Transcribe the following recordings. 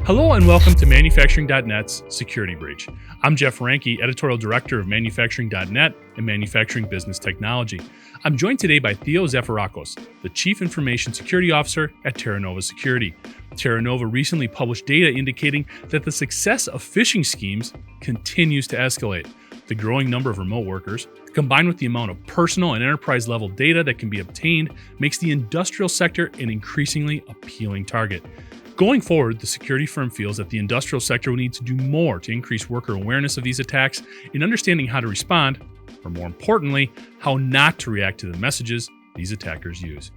Hello and welcome to Manufacturing.net's Security Breach. I'm Jeff Ranke, Editorial Director of Manufacturing.net and Manufacturing Business Technology. I'm joined today by Theo Zafirakos, the Chief Information Security Officer at Terranova Security. Terranova recently published data indicating that the success of phishing schemes continues to escalate. The growing number of remote workers, combined with the amount of personal and enterprise level data that can be obtained, makes the industrial sector an increasingly appealing target. Going forward, the security firm feels that the industrial sector will need to do more to increase worker awareness of these attacks in understanding how to respond, or more importantly, how not to react to the messages these attackers use.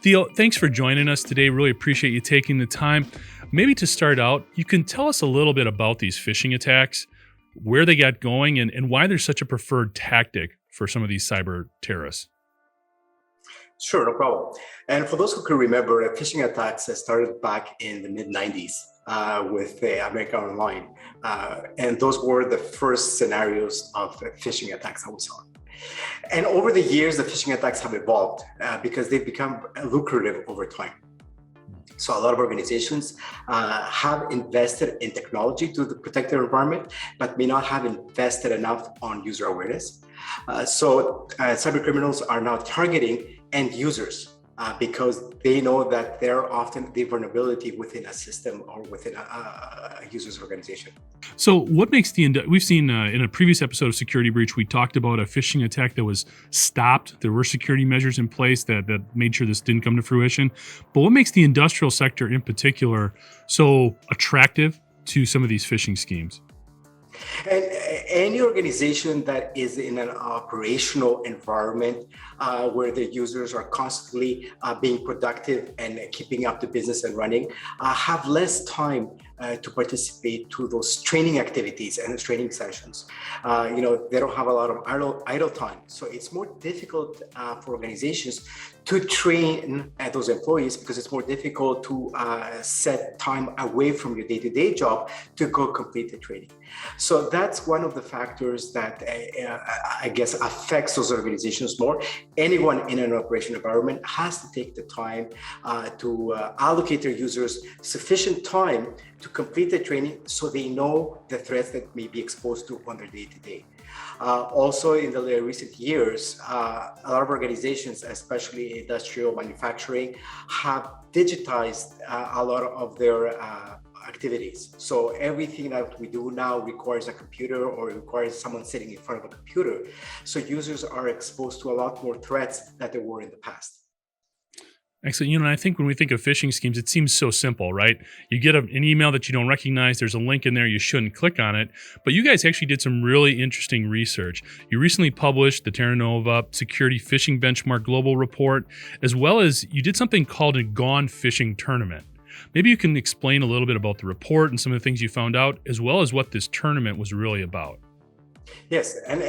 Theo, thanks for joining us today. Really appreciate you taking the time. Maybe to start out, you can tell us a little bit about these phishing attacks, where they got going, and why they're such a preferred tactic for some of these cyber terrorists. Sure, no problem. And for those who can remember, phishing attacks started back in the mid-90s with America Online. And those were the first scenarios of phishing attacks that we saw. And over the years, the phishing attacks have evolved because they've become lucrative over time. So a lot of organizations have invested in technology to protect their environment, but may not have invested enough on user awareness. So cyber criminals are now targeting end users because they know that they're often the vulnerability within a system or within a user's organization. So what makes we've seen in a previous episode of Security Breach, we talked about a phishing attack that was stopped. There were security measures in place that made sure this didn't come to fruition. But what makes the industrial sector in particular so attractive to some of these phishing schemes? And any organization that is in an operational environment where the users are constantly being productive and keeping up the business and running have less time to participate to those training activities and training sessions. They don't have a lot of idle time. So it's more difficult for organizations to train those employees because it's more difficult to set time away from your day-to-day job to go complete the training. So that's one of the factors that I guess affects those organizations more. Anyone in an operation environment has to take the time to allocate their users sufficient time to complete the training so they know the threats that may be exposed to on their day-to-day. Also, in the recent years, a lot of organizations, especially industrial manufacturing, have digitized a lot of their activities. So everything that we do now requires a computer or requires someone sitting in front of a computer. So users are exposed to a lot more threats than they were in the past. Excellent. And I think when we think of phishing schemes, it seems so simple, right? You get an email that you don't recognize. There's a link in there. You shouldn't click on it. But you guys actually did some really interesting research. You recently published the Terranova Security Phishing Benchmark Global Report, as well as you did something called a Gone Phishing Tournament. Maybe you can explain a little bit about the report and some of the things you found out, as well as what this tournament was really about. Yes, and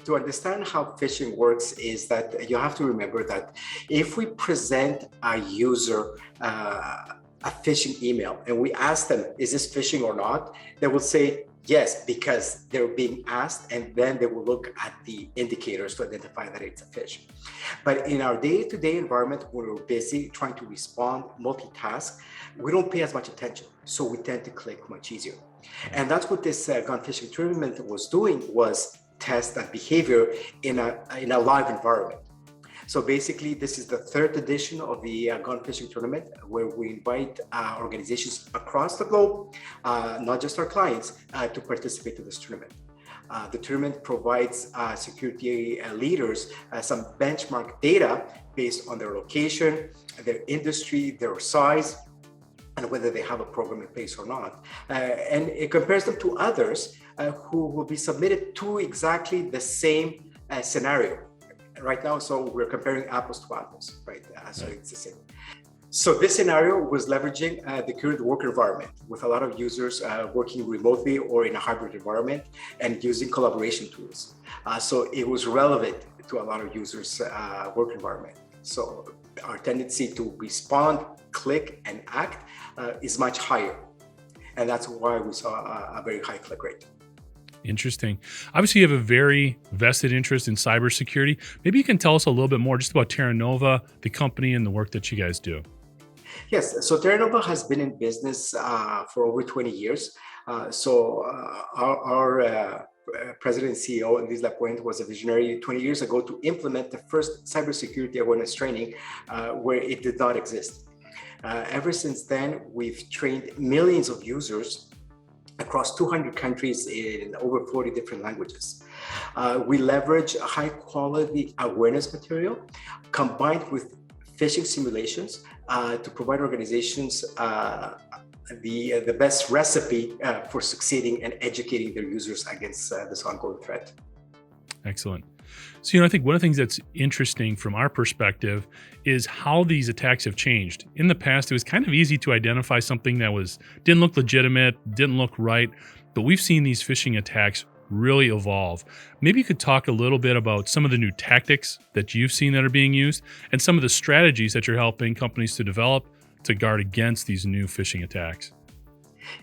to understand how phishing works is that you have to remember that if we present a user a phishing email and we ask them, is this phishing or not? They will say yes, because they're being asked, and then they will look at the indicators to identify that it's a phish. But in our day-to-day environment, when we're busy trying to respond, multitask, we don't pay as much attention. So we tend to click much easier. And that's what this Gone Phishing Tournament was doing, was test that behavior in a live environment. So basically, this is the third edition of the Gone Phishing Tournament, where we invite organizations across the globe, not just our clients, to participate in this tournament. The tournament provides security leaders some benchmark data based on their location, their industry, their size, and whether they have a program in place or not. And it compares them to others who will be submitted to exactly the same scenario right now. So we're comparing apples to apples, right? So it's the same. So this scenario was leveraging the current work environment with a lot of users working remotely or in a hybrid environment and using collaboration tools. So it was relevant to a lot of users' work environment. So our tendency to respond, click, and act is much higher. And that's why we saw a very high click rate. Interesting. Obviously, you have a very vested interest in cybersecurity. Maybe you can tell us a little bit more just about Terranova, the company, and the work that you guys do. Yes, so Terranova has been in business for over 20 years. Our President and CEO, Luis Lapuente, was a visionary 20 years ago to implement the first cybersecurity awareness training where it did not exist. Ever since then, we've trained millions of users across 200 countries in over 40 different languages. We leverage high quality awareness material combined with phishing simulations to provide organizations the best recipe for succeeding and educating their users against this ongoing threat. Excellent. So, I think one of the things that's interesting from our perspective is how these attacks have changed. In the past, it was kind of easy to identify something that didn't look legitimate, didn't look right, but we've seen these phishing attacks really evolve. Maybe you could talk a little bit about some of the new tactics that you've seen that are being used and some of the strategies that you're helping companies to develop to guard against these new phishing attacks.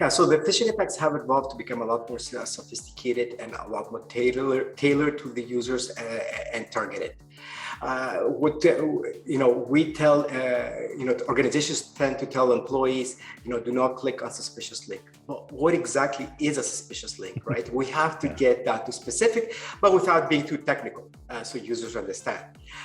Yeah, so the phishing attacks have evolved to become a lot more sophisticated and a lot more tailored to the users and targeted. We tell, organizations tend to tell employees, do not click on suspicious link. Well, what exactly is a suspicious link, right? We have to get that to specific, but without being too technical, so users understand.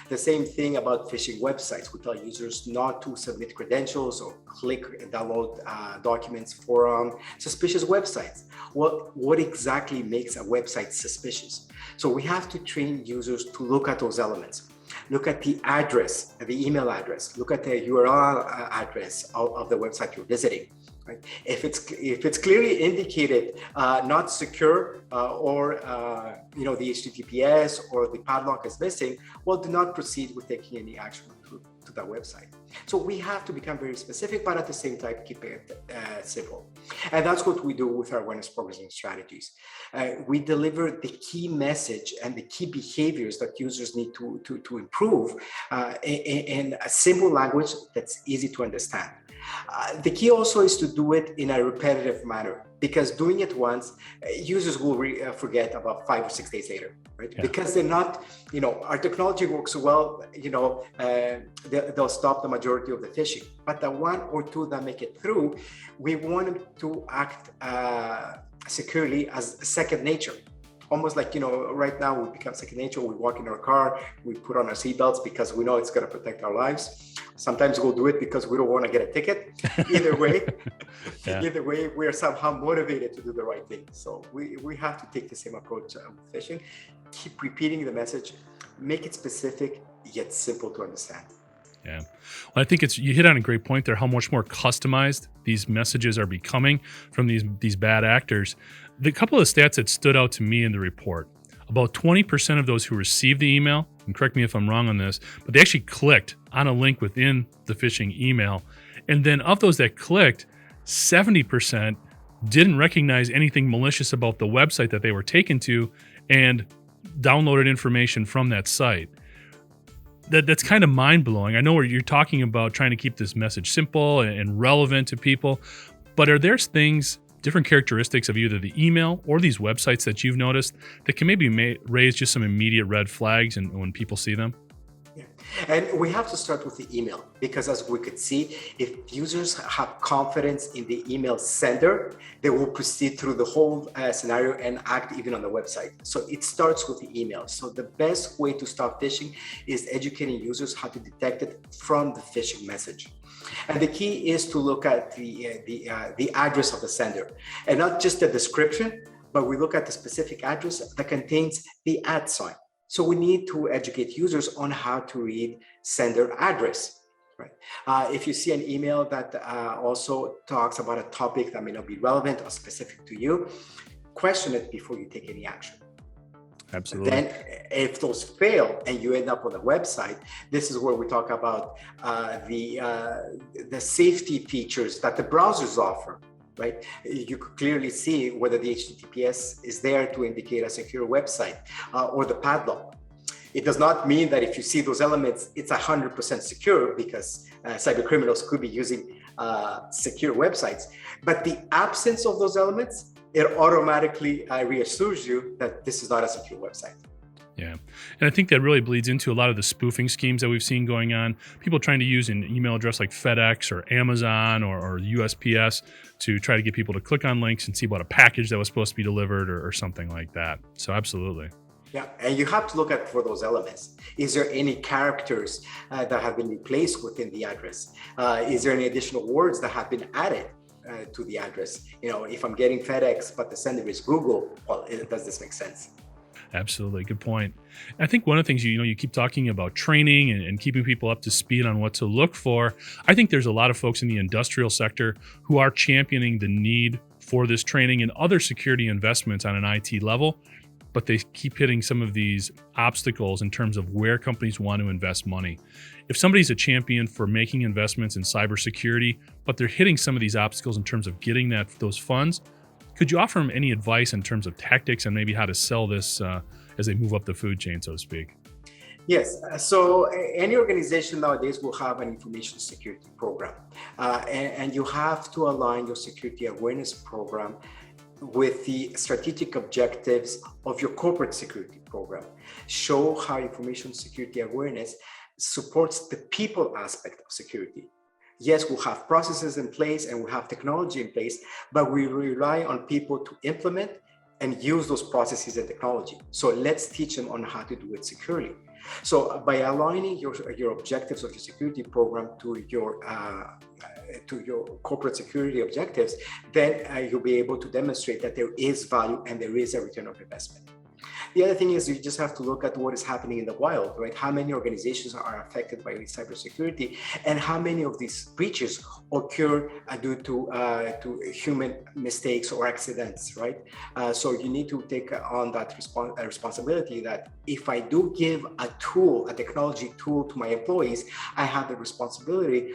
The same thing about phishing websites. We tell users not to submit credentials or click and download documents from suspicious websites. What exactly makes a website suspicious? So we have to train users to look at those elements. Look at the address, the email address. Look at the URL address of the website you're visiting. Right? If it's clearly indicated not secure or the HTTPS or the padlock is missing, well, do not proceed with taking any action to that website. So we have to become very specific, but at the same time keep it simple. And that's what we do with our awareness programs and strategies. We deliver the key message and the key behaviors that users need to improve in a simple language that's easy to understand. The key also is to do it in a repetitive manner, because doing it once, users will forget about 5 or 6 days later, right? Yeah. Because they're not, our technology works well, they'll stop the majority of the phishing. But the 1 or 2 that make it through, we want them to act securely as second nature. Almost like, right now we become second nature. We walk in our car, we put on our seatbelts because we know it's going to protect our lives. Sometimes we'll do it because we don't want to get a ticket. Either way, we are somehow motivated to do the right thing. So we have to take the same approach with phishing. Keep repeating the message, make it specific yet simple to understand. Yeah. Well, I think you hit on a great point there, how much more customized these messages are becoming from these bad actors. The couple of stats that stood out to me in the report, about 20% of those who received the email, and correct me if I'm wrong on this, but they actually clicked on a link within the phishing email. And then of those that clicked, 70% didn't recognize anything malicious about the website that they were taken to and downloaded information from that site. That's kind of mind-blowing. I know you're talking about trying to keep this message simple and relevant to people, but are there different characteristics of either the email or these websites that you've noticed that can maybe raise just some immediate red flags and when people see them? Yeah. And we have to start with the email, because as we could see, if users have confidence in the email sender, they will proceed through the whole scenario and act even on the website. So it starts with the email. So the best way to stop phishing is educating users how to detect it from the phishing message. And the key is to look at the address of the sender, and not just the description, but we look at the specific address that contains the @ sign. So we need to educate users on how to read sender address. Right. If you see an email that also talks about a topic that may not be relevant or specific to you, question it before you take any action. Absolutely. Then if those fail and you end up on the website, this is where we talk about the safety features that the browsers offer, right? You could clearly see whether the HTTPS is there to indicate a secure website or the padlock. It does not mean that if you see those elements, it's 100% secure, because cyber criminals could be using secure websites. But the absence of those elements, it automatically reassures you that this is not a secure website. Yeah. And I think that really bleeds into a lot of the spoofing schemes that we've seen going on. People trying to use an email address like FedEx or Amazon or USPS to try to get people to click on links and see about a package that was supposed to be delivered or something like that. So absolutely. Yeah, and you have to look at for those elements. Is there any characters that have been replaced within the address? Is there any additional words that have been added to the address? If I'm getting FedEx, but the sender is Google, well, does this make sense? Absolutely. Good point. I think one of the things, you keep talking about training and keeping people up to speed on what to look for. I think there's a lot of folks in the industrial sector who are championing the need for this training and other security investments on an IT level, but they keep hitting some of these obstacles in terms of where companies want to invest money. If somebody's a champion for making investments in cybersecurity, but they're hitting some of these obstacles in terms of getting those funds, could you offer them any advice in terms of tactics and maybe how to sell this as they move up the food chain, so to speak? Yes. So any organization nowadays will have an information security program. And you have to align your security awareness program with the strategic objectives of your corporate security program. Show how information security awareness supports the people aspect of security. Yes, we'll have processes in place and we'll have technology in place, but we rely on people to implement and use those processes and technology. So let's teach them on how to do it securely. So by aligning your objectives of your security program to your corporate security objectives, then you'll be able to demonstrate that there is value and there is a return of investment. The other thing is you just have to look at what is happening in the wild, right? How many organizations are affected by cybersecurity and how many of these breaches occur due to human mistakes or accidents, right? So you need to take on that responsibility that if I do give a technology tool to my employees, I have the responsibility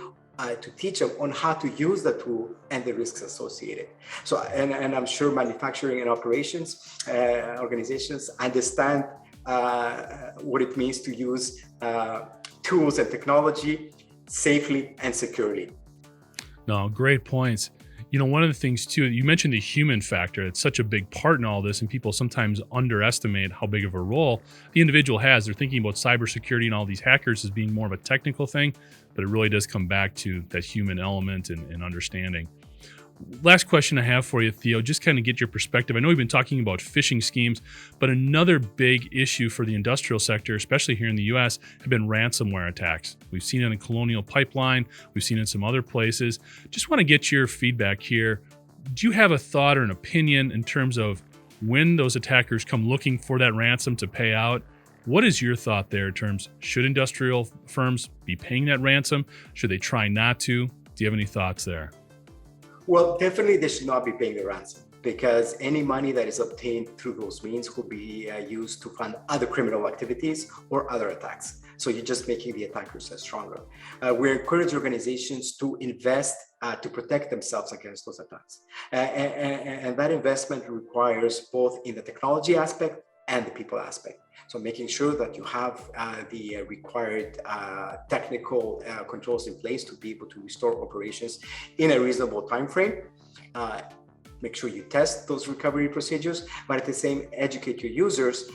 to teach them on how to use the tool and the risks associated. So, and I'm sure manufacturing and operations organizations understand what it means to use tools and technology safely and securely. No, great points. One of the things too, you mentioned the human factor. It's such a big part in all this, and people sometimes underestimate how big of a role the individual has. They're thinking about cybersecurity and all these hackers as being more of a technical thing, but it really does come back to that human element and understanding. Last question I have for you, Theo, just kind of get your perspective. I know we've been talking about phishing schemes, but another big issue for the industrial sector, especially here in the US, have been ransomware attacks. We've seen it in the Colonial Pipeline. We've seen it in some other places. Just want to get your feedback here. Do you have a thought or an opinion in terms of when those attackers come looking for that ransom to pay out? What is your thought there in terms, should industrial firms be paying that ransom? Should they try not to? Do you have any thoughts there? Well, definitely they should not be paying the ransom because any money that is obtained through those means will be used to fund other criminal activities or other attacks. So you're just making the attackers stronger. We encourage organizations to invest to protect themselves against those attacks. And that investment requires both in the technology aspect and the people aspect. So making sure that you have the required technical controls in place to be able to restore operations in a reasonable time frame. Make sure you test those recovery procedures, but at the same educate your users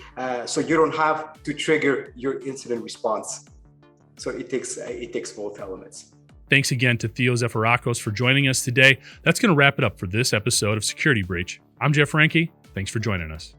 so you don't have to trigger your incident response. So it takes both elements. Thanks again to Theo Zafirakos for joining us today. That's going to wrap it up for this episode of Security Breach. I'm Jeff Ranke. Thanks for joining us.